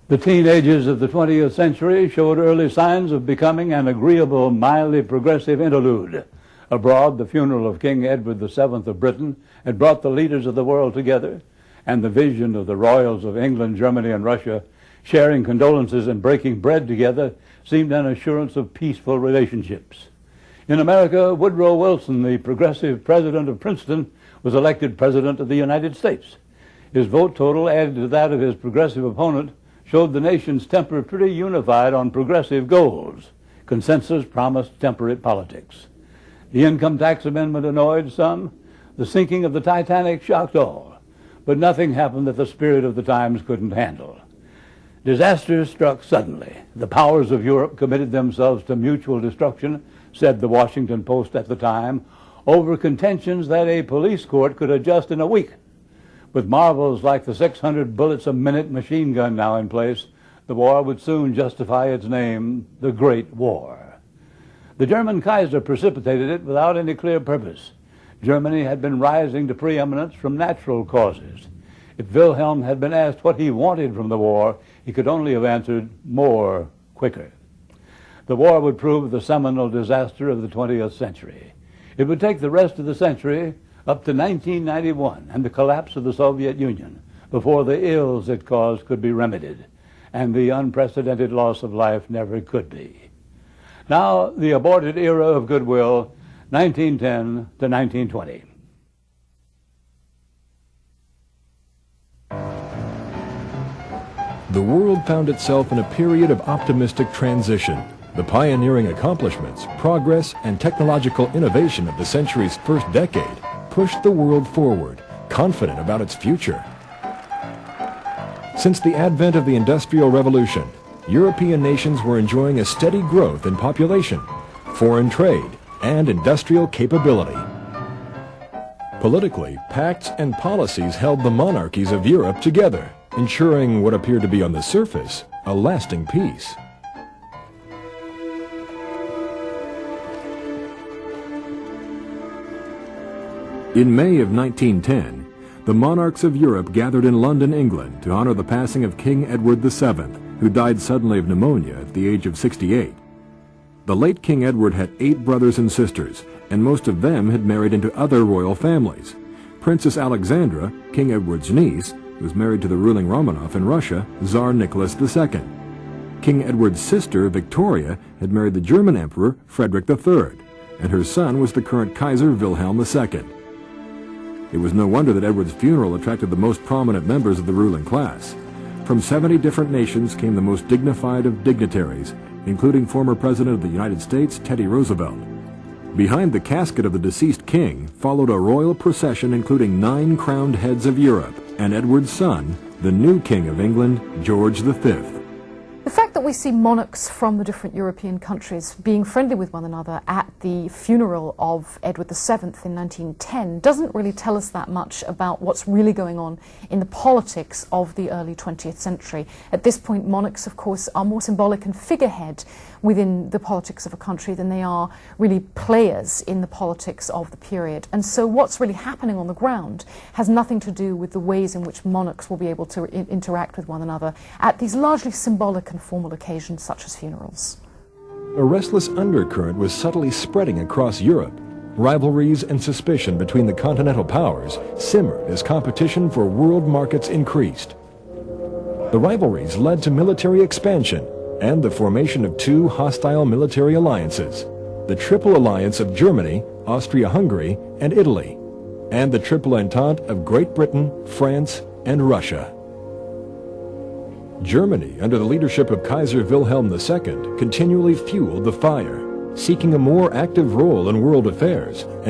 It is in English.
The teenagers of the 20th century showed early signs of becoming an agreeable, mildly progressive interlude. Abroad, the funeral of King Edward VII of Britain had brought the leaders of the world together, and the vision of the royals of England, Germany, and Russia sharing condolences and breaking bread together seemed an assurance of peaceful relationships. In America, Woodrow Wilson, the progressive president of Princeton, was elected president of the United States. His vote total, added to that of his progressive opponent, showed the nation's temper pretty unified on progressive goals. Consensus promised temperate politics. The income tax amendment annoyed some. The sinking of the Titanic shocked all. But nothing happened that the spirit of the times couldn't handle. Disasters struck suddenly. The powers of Europe committed themselves to mutual destruction, said the Washington Post at the time, over contentions that a police court could adjust in a week. With marvels like the 600 bullets a minute machine gun now in place, the war would soon justify its name, the Great War. The German Kaiser precipitated it without any clear purpose. Germany had been rising to preeminence from natural causes. If Wilhelm had been asked what he wanted from the war, he could only have answered, more, quicker. The war would prove the seminal disaster of the 20th century. It would take the rest of the century up to 1991 and the collapse of the Soviet Union before the ills it caused could be remedied, and the unprecedented loss of life never could be. Now, the aborted era of goodwill, 1910 to 1920. The world found itself in a period of optimistic transition. The pioneering accomplishments, progress, and technological innovation of the century's first decade pushed the world forward, confident about its future. Since the advent of the Industrial Revolution, European nations were enjoying a steady growth in population, foreign trade, and industrial capability. Politically, pacts and policies held the monarchies of Europe together, ensuring what appeared to be on the surface a lasting peace. In May of 1910, the monarchs of Europe gathered in London, England, to honor the passing of King Edward VII, who died suddenly of pneumonia at the age of 68. The late King Edward had 8 brothers and sisters, and most of them had married into other royal families. Princess Alexandra, King Edward's niece, was married to the ruling Romanov in Russia, Tsar Nicholas II. King Edward's sister, Victoria, had married the German Emperor Frederick III, and her son was the current Kaiser Wilhelm II. It was no wonder that Edward's funeral attracted the most prominent members of the ruling class. From 70 different nations came the most dignified of dignitaries, including former President of the United States, Teddy Roosevelt. Behind the casket of the deceased king followed a royal procession including 9 crowned heads of Europe and Edward's son, the new King of England, George V. The fact that we see monarchs from the different European countries being friendly with one another at the funeral of Edward VII in 1910 doesn't really tell us that much about what's really going on in the politics of the early 20th century. At this point, monarchs, of course, are more symbolic and figurehead within the politics of a country than they are really players in the politics of the period. And so what's really happening on the ground has nothing to do with the ways in which monarchs will be able to interact with one another at these largely symbolic and formal occasions such as funerals. A restless undercurrent was subtly spreading across Europe. Rivalries and suspicion between the continental powers simmered as competition for world markets increased. The rivalries led to military expansion and the formation of 2 hostile military alliances, the Triple Alliance of Germany, Austria-Hungary, and Italy, and the Triple Entente of Great Britain, France, and Russia. Germany, under the leadership of Kaiser Wilhelm II, continually fueled the fire, seeking a more active role in world affairs and